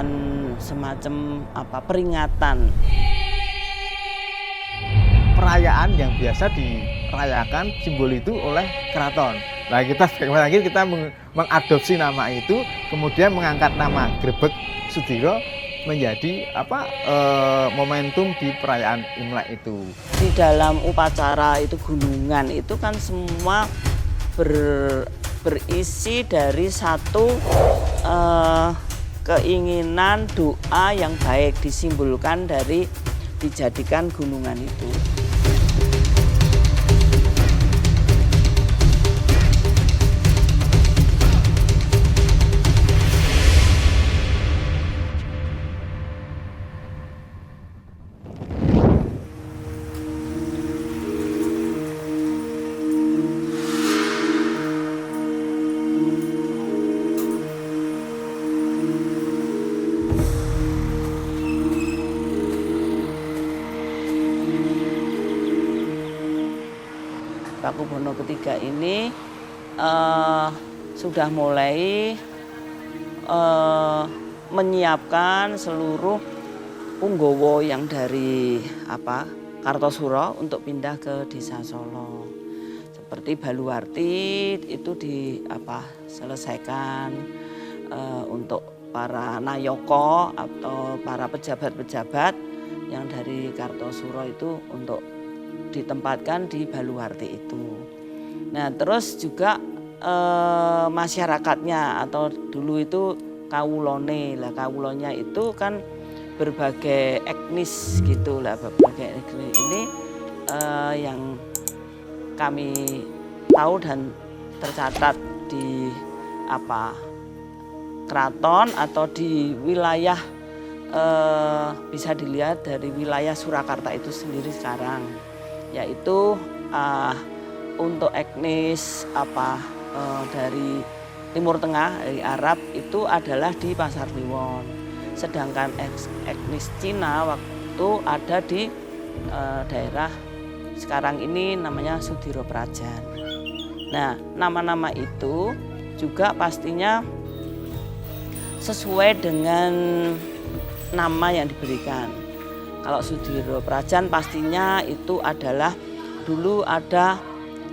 bukan semacam peringatan. Perayaan yang biasa dirayakan simbol itu oleh keraton. Nah, kita mengadopsi nama itu, kemudian mengangkat nama Grebeg Sudiro menjadi momentum di perayaan Imlek itu. Di dalam upacara itu gunungan itu kan semua berisi dari satu keinginan doa yang baik, disimbolkan dari dijadikan gunungan itu. Pakubono ketiga ini sudah mulai menyiapkan seluruh punggawa yang dari Kartosuro untuk pindah ke Desa Solo. Seperti Baluwarti itu selesaikan untuk para nayoko atau para pejabat-pejabat yang dari Kartosuro itu untuk ditempatkan di Baluwarti itu. Nah, terus juga masyarakatnya atau dulu itu kawulone. Lah kawulonya itu kan berbagai etnis gitu lah, berbagai etnis ini yang kami tahu dan tercatat di keraton atau di wilayah bisa dilihat dari wilayah Surakarta itu sendiri sekarang. Yaitu untuk etnis dari Timur Tengah, dari Arab itu adalah di Pasar Kliwon. Sedangkan etnis Cina waktu ada di daerah sekarang ini namanya Sudiro Prajan. Nah, nama-nama itu juga pastinya sesuai dengan nama yang diberikan. Kalau Sudiro Prajan pastinya itu adalah dulu ada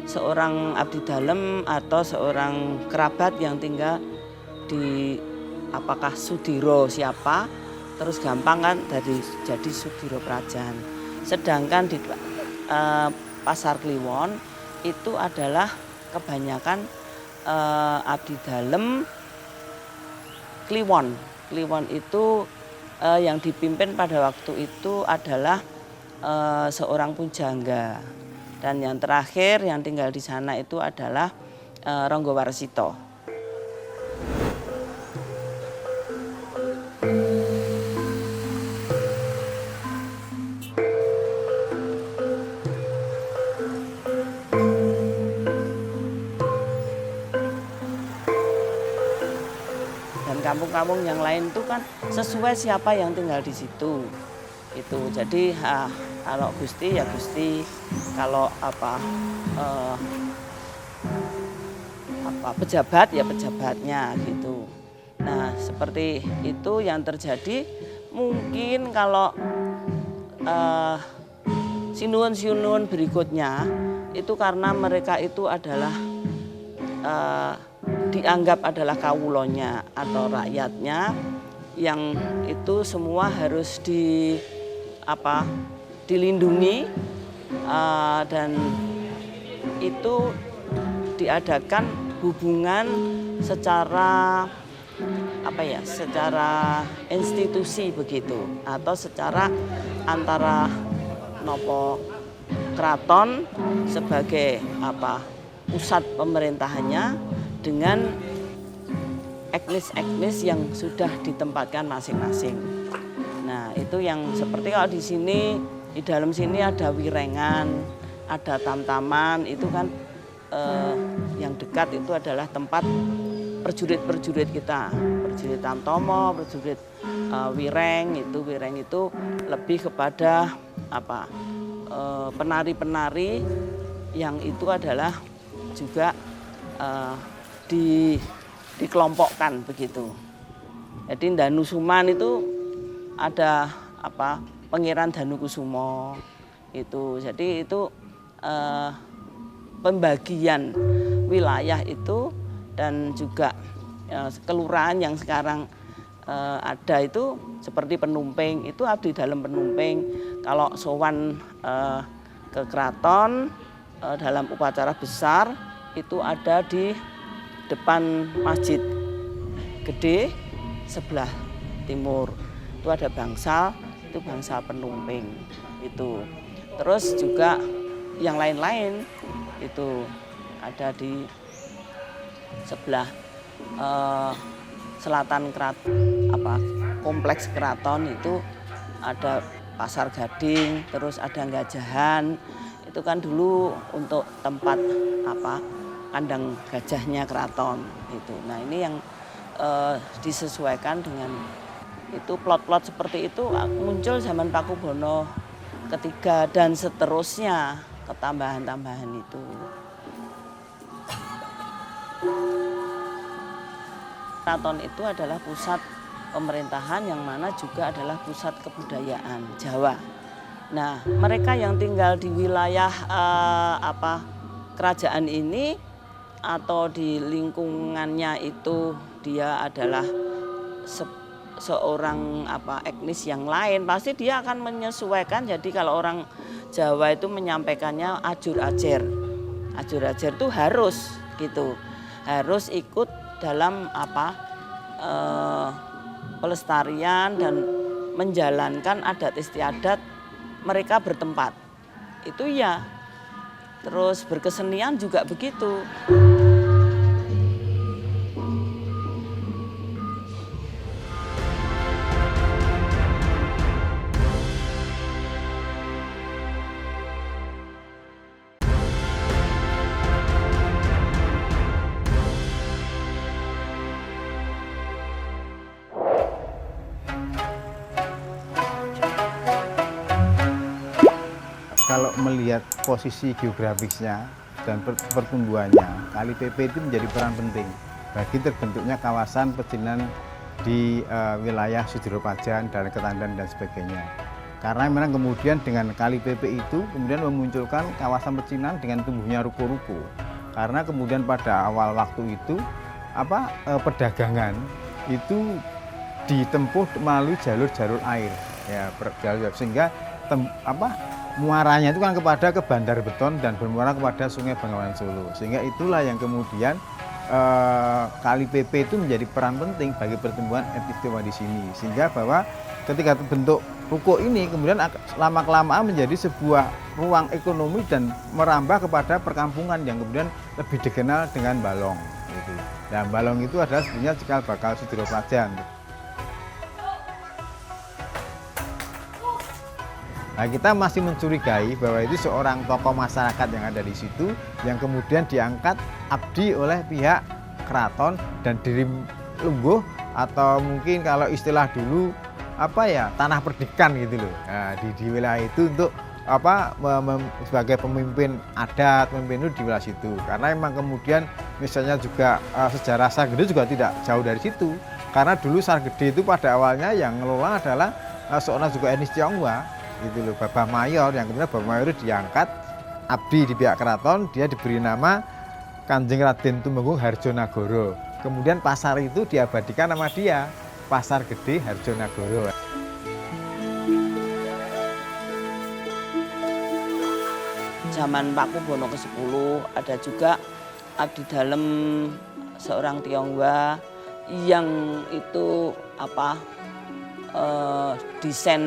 seorang abdi dalem atau seorang kerabat yang tinggal di apakah Sudiro siapa, terus gampang kan jadi Sudiro Prajan. Sedangkan di Pasar Kliwon itu adalah kebanyakan abdi dalem Kliwon. Kliwon itu yang dipimpin pada waktu itu adalah seorang pujangga, dan yang terakhir yang tinggal di sana itu adalah Ronggowarsito. Kampung-kampung yang lain itu kan sesuai siapa yang tinggal di situ. Itu jadi kalau Gusti ya Gusti, kalau pejabat ya pejabatnya gitu. Nah, seperti itu yang terjadi. Mungkin kalau sinuun-sinuun berikutnya itu karena mereka itu adalah dianggap adalah kawulonya atau rakyatnya, yang itu semua harus dilindungi, dan itu diadakan hubungan secara secara institusi begitu, atau secara antara keraton sebagai pusat pemerintahannya dengan etnis-etnis yang sudah ditempatkan masing-masing. Nah, itu yang seperti kalau di sini, di dalam sini ada wirengan, ada tamtaman, itu kan yang dekat itu adalah tempat perjurit-perjurit kita, perjurit tamtomo, perjurit wireng itu lebih kepada penari-penari yang itu adalah juga dikelompokkan begitu. Jadi Danusuman itu ada apa Pangeran Danukusumo itu. Jadi itu pembagian wilayah itu dan juga kelurahan yang sekarang ada itu seperti Penumping itu abdi dalam Penumping. Kalau sowan ke keraton dalam upacara besar itu ada di depan Masjid Gede sebelah timur. Itu ada bangsal, itu bangsal Penumping itu. Terus juga yang lain-lain itu ada di sebelah selatan kompleks keraton itu ada Pasar Gading, terus ada Gajahan. Itu kan dulu untuk tempat kandang gajahnya keraton itu. Nah, ini yang disesuaikan dengan itu plot-plot seperti itu muncul zaman Pakubono ketiga dan seterusnya ketambahan-tambahan itu. Keraton itu adalah pusat pemerintahan yang mana juga adalah pusat kebudayaan Jawa. Nah, mereka yang tinggal di wilayah kerajaan ini atau di lingkungannya itu dia adalah seorang etnis yang lain, pasti dia akan menyesuaikan. Jadi kalau orang Jawa itu menyampaikannya ajur-ajer. Ajur-ajer itu harus gitu. Harus ikut dalam pelestarian dan menjalankan adat istiadat mereka bertempat. Itu ya. Terus berkesenian juga begitu. Kalau melihat posisi geografisnya dan pertumbuhannya, Kali PP itu menjadi peran penting bagi terbentuknya kawasan pecinan di wilayah Sudiro-Pajan dan Ketandan dan sebagainya. Karena memang kemudian dengan Kali PP itu kemudian memunculkan kawasan pecinan dengan tumbuhnya ruko-ruko. Karena kemudian pada awal waktu itu perdagangan itu ditempuh melalui jalur-jalur air, ya jalur sehingga muaranya itu kan ke Bandar Beton dan bermuara kepada Sungai Bengawan Solo. Sehingga itulah yang kemudian Kali PP itu menjadi peran penting bagi pertumbuhan etnis Tionghoa di sini. Sehingga bahwa ketika terbentuk ruko ini kemudian lama-kelamaan menjadi sebuah ruang ekonomi dan merambah kepada perkampungan yang kemudian lebih dikenal dengan Balong. Gitu. Dan Balong itu adalah sebenarnya cikal bakal Sudiro-Pajan. Nah, kita masih mencurigai bahwa itu seorang tokoh masyarakat yang ada di situ yang kemudian diangkat abdi oleh pihak keraton dan dilungguh atau mungkin kalau istilah dulu tanah perdikan gitu loh. Nah, di wilayah itu untuk sebagai pemimpin adat, pemimpin itu di wilayah situ. Karena memang kemudian misalnya juga sejarah Sargede juga tidak jauh dari situ. Karena dulu Sargede itu pada awalnya yang ngelola adalah seorang juga etnis Tionghoa. Gitu loh, Babah Mayor yang kemudian Babah Mayor diangkat abdi di pihak keraton, dia diberi nama Kanjeng Raden Tumenggung Harjonagoro. Kemudian pasar itu diabadikan nama dia, Pasar Gede Harjonagoro. Zaman Pakubono ke-10 ada juga abdi dalam seorang Tionghoa yang itu desain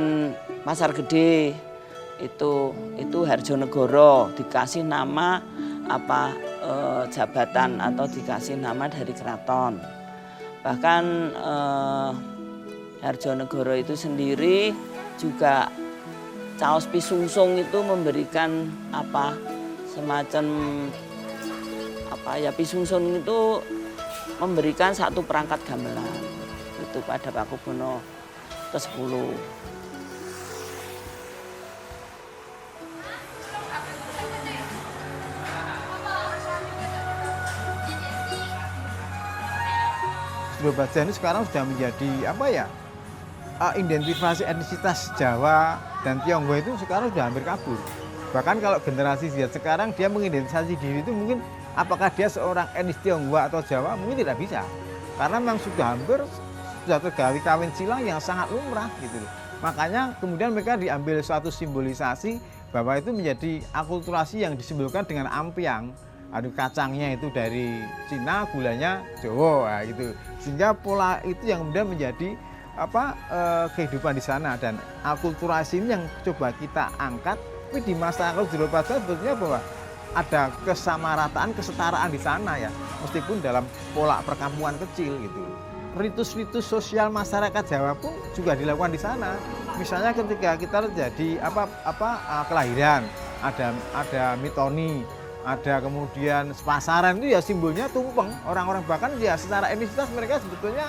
Pasar Gede itu Harjonegoro, dikasih nama jabatan atau dikasih nama dari keraton. Bahkan Harjonegoro itu sendiri juga Caos Pisungsung itu memberikan semacam Pisungsung itu memberikan satu perangkat gamelan itu pada Pakubono ke-10. Sudiro Praja ini sekarang sudah menjadi apa ya? Identifikasi etnisitas Jawa dan Tionghoa itu sekarang sudah hampir kabur. Bahkan kalau generasi Z sekarang dia mengidentifikasi diri itu mungkin apakah dia seorang etnis Tionghoa atau Jawa mungkin tidak bisa. Karena memang sudah hampir sudah tergawi kawin silang yang sangat lumrah gitu loh. Makanya kemudian mereka diambil suatu simbolisasi bahwa itu menjadi akulturasi yang disimbolkan dengan ampiang. Aduh, kacangnya itu dari Cina, gulanya Jawa gitu. Sehingga pola itu yang kemudian menjadi kehidupan di sana, dan akulturasi ini yang coba kita angkat. Tapi di masyarakat Sudiro Praja sebetulnya bahwa ada kesamarataan, kesetaraan di sana ya, meskipun dalam pola perkampungan kecil gitu. Ritus-ritus sosial masyarakat Jawa pun juga dilakukan di sana. Misalnya ketika kita terjadi kelahiran, ada mitoni, ada kemudian pasaran, itu ya simbolnya tumpeng. Orang-orang bahkan ya secara etnisitas mereka sebetulnya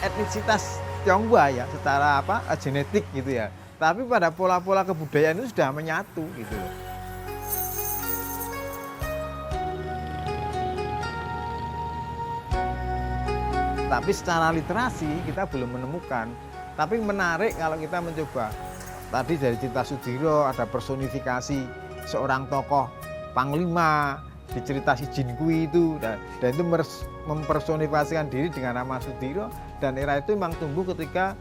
etnisitas Tionghoa ya, secara genetik gitu ya. Tapi pada pola-pola kebudayaan itu sudah menyatu gitu loh. Tapi secara literasi kita belum menemukan. Tapi menarik kalau kita mencoba. Tadi dari cerita Sudiro ada personifikasi seorang tokoh panglima di cerita si Jinkui itu, dan itu mempersonifikasikan diri dengan nama Sudiro. Dan era itu memang tumbuh ketika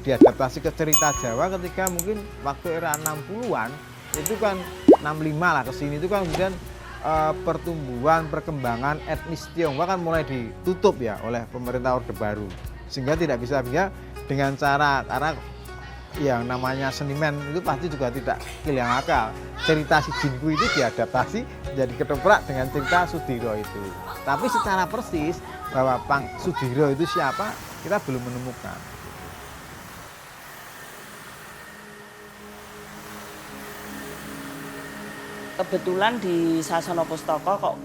diadaptasi ke cerita Jawa ketika mungkin waktu era 60-an, itu kan 65 lah kesini, itu kan kemudian pertumbuhan, perkembangan etnis Tionghoa kan mulai ditutup ya oleh pemerintah Orde Baru. Sehingga tidak bisa dengan cara, karena yang namanya seniman itu pasti juga tidak hilang akal. Cerita si Jinkui itu diadaptasi jadi ketoprak dengan cerita Sudiro itu. Tapi secara persis bahwa Sudiro itu siapa, kita belum menemukan. Kebetulan di Sasana Pustaka kok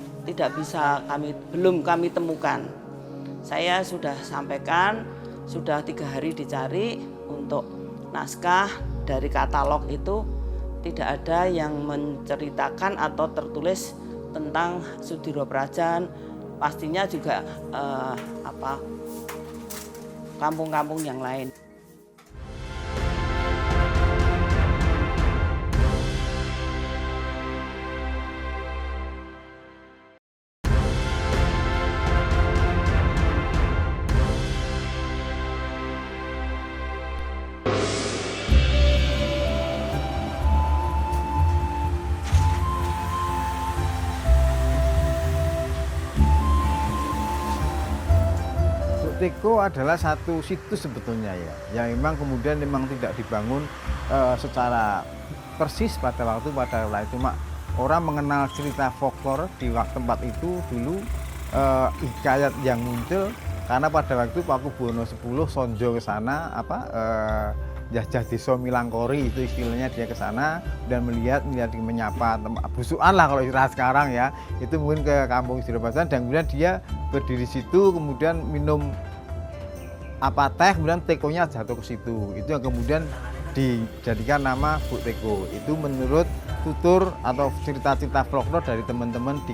belum kami temukan. Saya sudah sampaikan, sudah 3 hari dicari untuk naskah dari katalog itu, tidak ada yang menceritakan atau tertulis tentang Sudiro Praja. Pastinya juga kampung-kampung yang lain. Teko adalah satu situs sebetulnya ya, yang memang kemudian tidak dibangun secara persis pada waktu cuma orang mengenal cerita folklore di tempat itu dulu, hikayat yang muncul karena pada waktu Pakubuwono X sonjo ke sana jajah desa Milangkori, itu istilahnya dia ke sana dan melihat menyapa busukan lah kalau istilah sekarang ya, itu mungkin ke kampung Sudiro Praja, dan kemudian dia berdiri situ, kemudian minum teh, kemudian tekonya jatuh ke situ. Itu yang kemudian dijadikan nama Bu Teko. Itu menurut tutur atau cerita-cerita folklore dari teman-teman di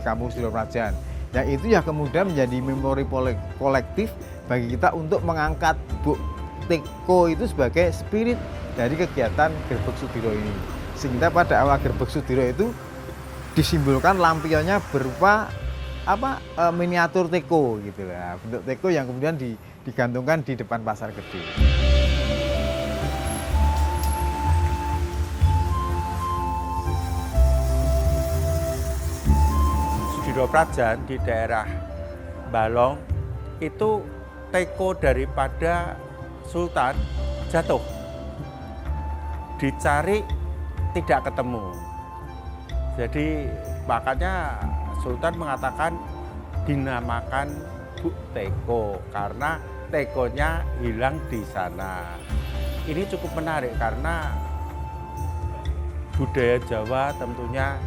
kampung Sudiro Praja. Yang itu ya kemudian menjadi memori kolektif bagi kita untuk mengangkat Bu Teko itu sebagai spirit dari kegiatan Gerbek Sudiro ini. Sehingga pada awal Gerbek Sudiro itu disimbolkan lampionnya berupa miniatur teko gitu lah, bentuk teko yang kemudian digantungkan di depan pasar gede. Sudiro Praja di daerah Balong itu teko daripada Sultan jatuh, dicari tidak ketemu. Jadi makanya Sultan mengatakan dinamakan Bu Teko karena tekonya hilang di sana. Ini cukup menarik karena budaya Jawa tentunya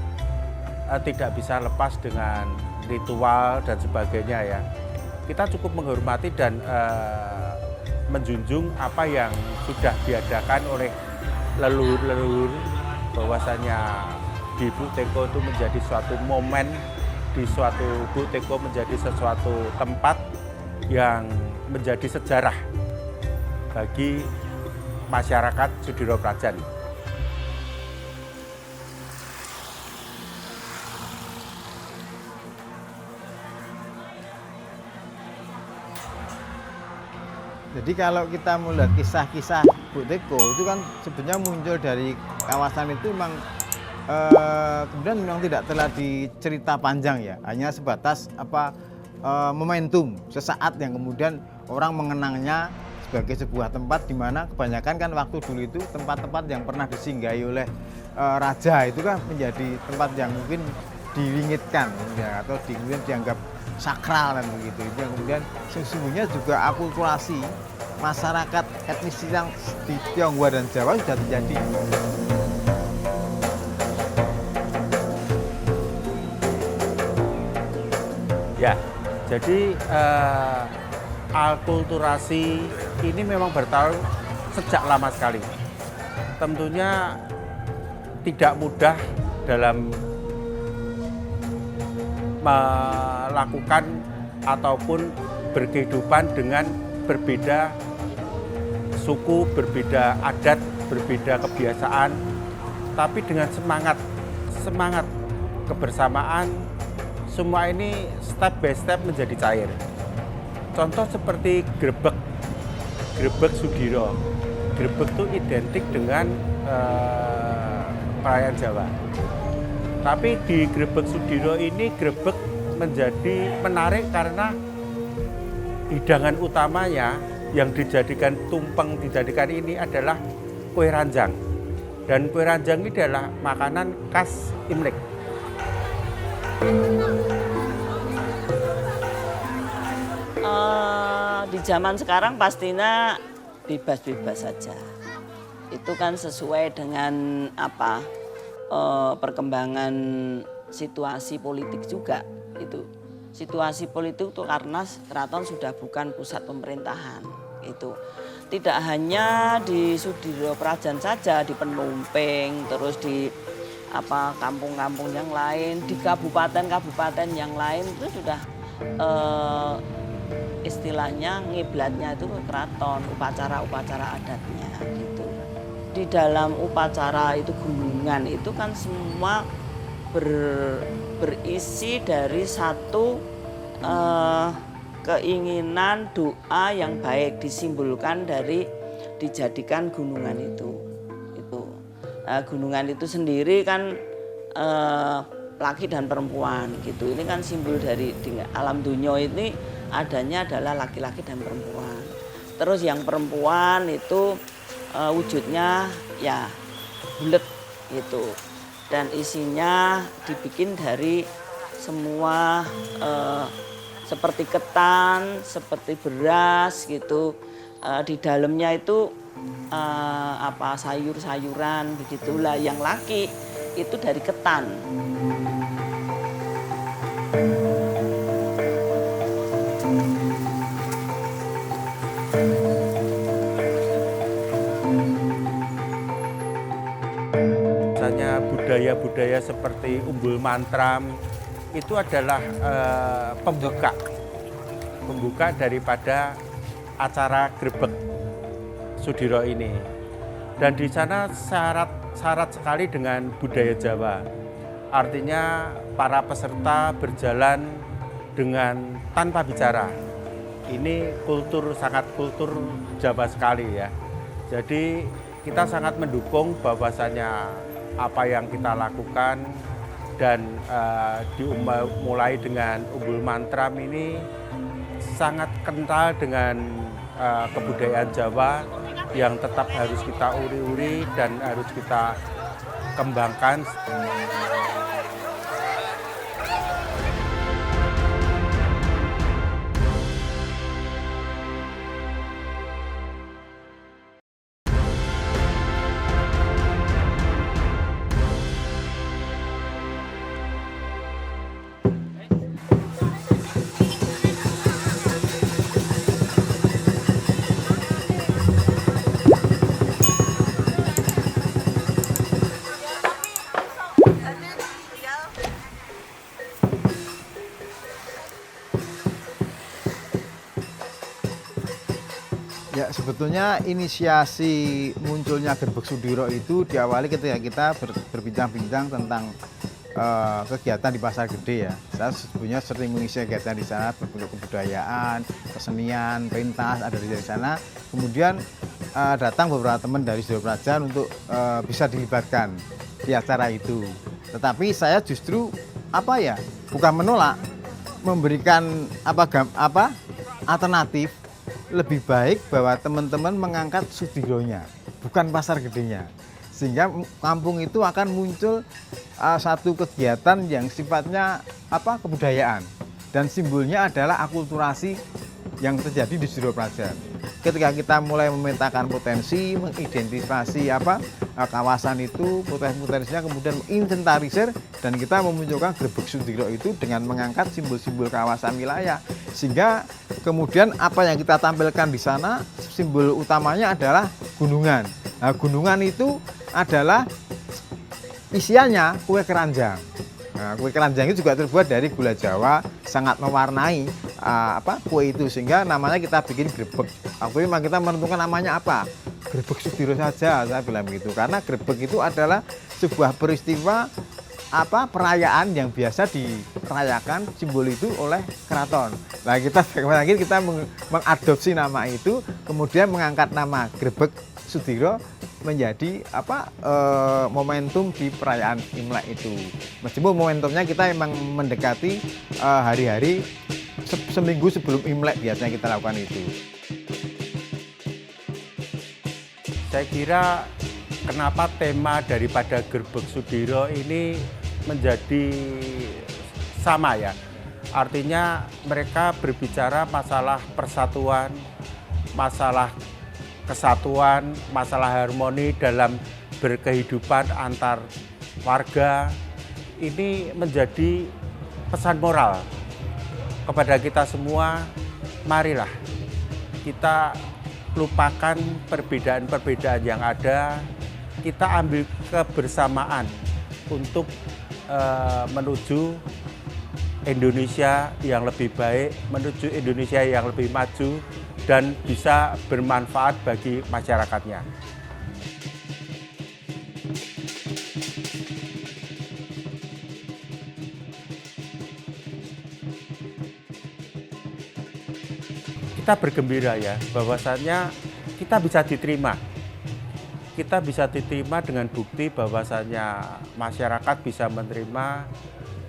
tidak bisa lepas dengan ritual dan sebagainya ya. Kita cukup menghormati dan menjunjung apa yang sudah diadakan oleh leluhur-leluhur, bahwasanya di Bu Teko itu menjadi suatu momen di suatu Bu Teko menjadi sesuatu tempat yang menjadi sejarah bagi masyarakat Sudiro Prajan. Jadi kalau kita melihat kisah-kisah Bu Teko itu kan sebenarnya muncul dari kawasan itu memang kemudian memang tidak telah dicerita panjang ya, hanya sebatas momentum sesaat yang kemudian orang mengenangnya sebagai sebuah tempat di mana kebanyakan kan waktu dulu itu tempat-tempat yang pernah disinggahi oleh raja itu kan menjadi tempat yang mungkin diwingitkan ya, atau kemudian dianggap sakral dan begitu. Itu yang kemudian sesungguhnya juga akulturasi masyarakat etnis yang di Tionghoa dan Jawa sudah terjadi. Ya, jadi akulturasi ini memang bertahan sejak lama sekali. Tentunya tidak mudah dalam melakukan ataupun berkehidupan dengan berbeda suku, berbeda adat, berbeda kebiasaan, tapi dengan semangat kebersamaan, semua ini step by step menjadi cair. Contoh seperti grebek Sudiro. Grebek itu identik dengan perayaan Jawa. Tapi di grebek Sudiro ini grebek menjadi menarik karena hidangan utamanya yang dijadikan tumpeng dijadikan ini adalah kue ranjang. Dan kue ranjang ini adalah makanan khas Imlek. Di zaman sekarang pastinya bebas-bebas saja. Itu kan sesuai dengan perkembangan situasi politik juga itu. Situasi politik itu karena keraton sudah bukan pusat pemerintahan. Itu tidak hanya di Sudiro Prajan saja, di Penumping, terus di kampung-kampung yang lain, di kabupaten-kabupaten yang lain itu sudah istilahnya ngiblatnya itu ke keraton, upacara-upacara adatnya gitu. Di dalam upacara itu gunungan itu kan semua berisi dari satu keinginan doa yang baik disimbolkan dari dijadikan gunungan itu. Gunungan itu sendiri kan laki dan perempuan gitu. Ini kan simbol dari alam dunia ini adanya adalah laki-laki dan perempuan. Terus yang perempuan itu wujudnya ya bulat gitu. Dan isinya dibikin dari semua seperti ketan, seperti beras gitu. Di dalamnya itu sayur-sayuran begitulah. Yang laki itu dari ketan. Misalnya budaya-budaya seperti umbul mantram itu adalah pembuka daripada acara grebek Sudiro ini. Dan di sana syarat sekali dengan budaya Jawa. Artinya para peserta berjalan dengan tanpa bicara. Ini sangat kultur Jawa sekali ya. Jadi kita sangat mendukung bahwasannya apa yang kita lakukan dan dimulai dengan umbul mantram ini sangat kental dengan kebudayaan Jawa yang tetap harus kita uri-uri dan harus kita kembangkan. Ya, sebetulnya inisiasi munculnya Gerbek Sudiro itu diawali ketika kita berbincang-bincang tentang kegiatan di Pasar Gede ya. Saya sebetulnya sering mengisi kegiatan di sana berbentuk kebudayaan, kesenian, pentas ada di sana. Kemudian datang beberapa teman dari Sudiro Prajan untuk bisa dilibatkan di acara itu. Tetapi saya justru bukan menolak, memberikan alternatif. Lebih baik bahwa teman-teman mengangkat Sudironya, bukan Pasar Gedenya, sehingga kampung itu akan muncul satu kegiatan yang sifatnya kebudayaan, dan simbolnya adalah akulturasi yang terjadi di Sudiro Prajan. Ketika kita mulai memetakan potensi, mengidentifikasi kawasan itu, potensi-potensinya, kemudian menginventarisir, dan kita memunculkan Gerbek Sudiro itu dengan mengangkat simbol-simbol kawasan wilayah, sehingga kemudian apa yang kita tampilkan di sana, simbol utamanya adalah gunungan. Nah, gunungan itu adalah isiannya kue keranjang. Nah, kue keranjang itu juga terbuat dari gula Jawa, sangat mewarnai kue itu, sehingga namanya kita bikin grebek. Waktu itu kita menentukan namanya apa, Gerbek Sudiro saja, saya bilang begitu, karena grebek itu adalah sebuah peristiwa perayaan yang biasa dirayakan simbol itu oleh keraton. Nah, kita mengadopsi nama itu, kemudian mengangkat nama Gerbek Sudiro menjadi momentum di perayaan Imlek itu. Meskipun momentumnya kita memang mendekati hari-hari seminggu sebelum Imlek biasanya kita lakukan itu. Saya kira kenapa tema daripada Gerbek Sudiro ini menjadi sama ya. Artinya mereka berbicara masalah persatuan, masalah kesatuan, masalah harmoni dalam berkehidupan antar warga. Ini menjadi pesan moral kepada kita semua. Marilah kita lupakan perbedaan-perbedaan yang ada, kita ambil kebersamaan untuk menuju Indonesia yang lebih baik, menuju Indonesia yang lebih maju, dan bisa bermanfaat bagi masyarakatnya. Kita bergembira ya, bahwasannya kita bisa diterima. Kita bisa diterima dengan bukti bahwasannya masyarakat bisa menerima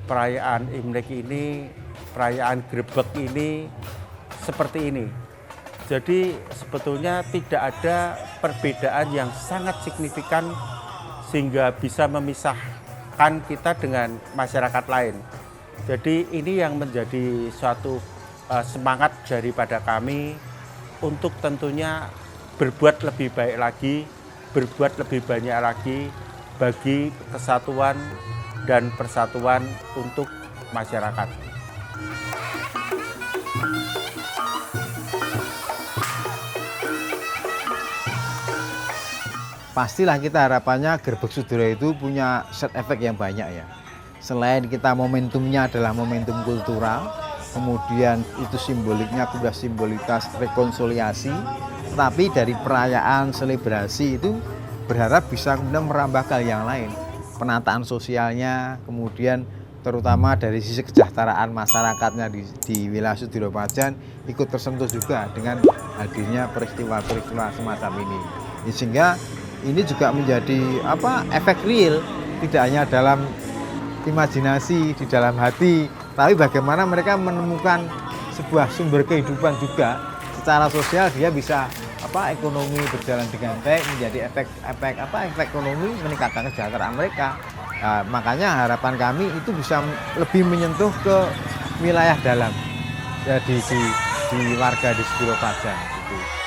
perayaan Imlek ini, perayaan Gerbek ini seperti ini. Jadi sebetulnya tidak ada perbedaan yang sangat signifikan sehingga bisa memisahkan kita dengan masyarakat lain. Jadi ini yang menjadi suatu semangat daripada kami untuk tentunya berbuat lebih baik lagi, berbuat lebih banyak lagi bagi kesatuan dan persatuan untuk masyarakat. Pastilah kita harapannya Gerbek Sudiro itu punya set efek yang banyak ya. Selain kita momentumnya adalah momentum kultural, kemudian itu simboliknya sudah simbolitas rekonsiliasi, tetapi dari perayaan selebrasi itu berharap bisa kemudian merambah ke yang lain. Penataan sosialnya, kemudian terutama dari sisi kesejahteraan masyarakatnya di wilayah Sudiro Prajan ikut tersentuh juga dengan hadirnya peristiwa-peristiwa semacam ini. Sehingga ini juga menjadi efek real, tidak hanya dalam imajinasi, di dalam hati, tapi bagaimana mereka menemukan sebuah sumber kehidupan juga secara sosial. Dia bisa ekonomi berjalan dengan baik, menjadi efek ekonomi, meningkatkan kesejahteraan mereka. Nah, makanya harapan kami itu bisa lebih menyentuh ke wilayah dalam ya, di warga di Sudiro Prajan gitu.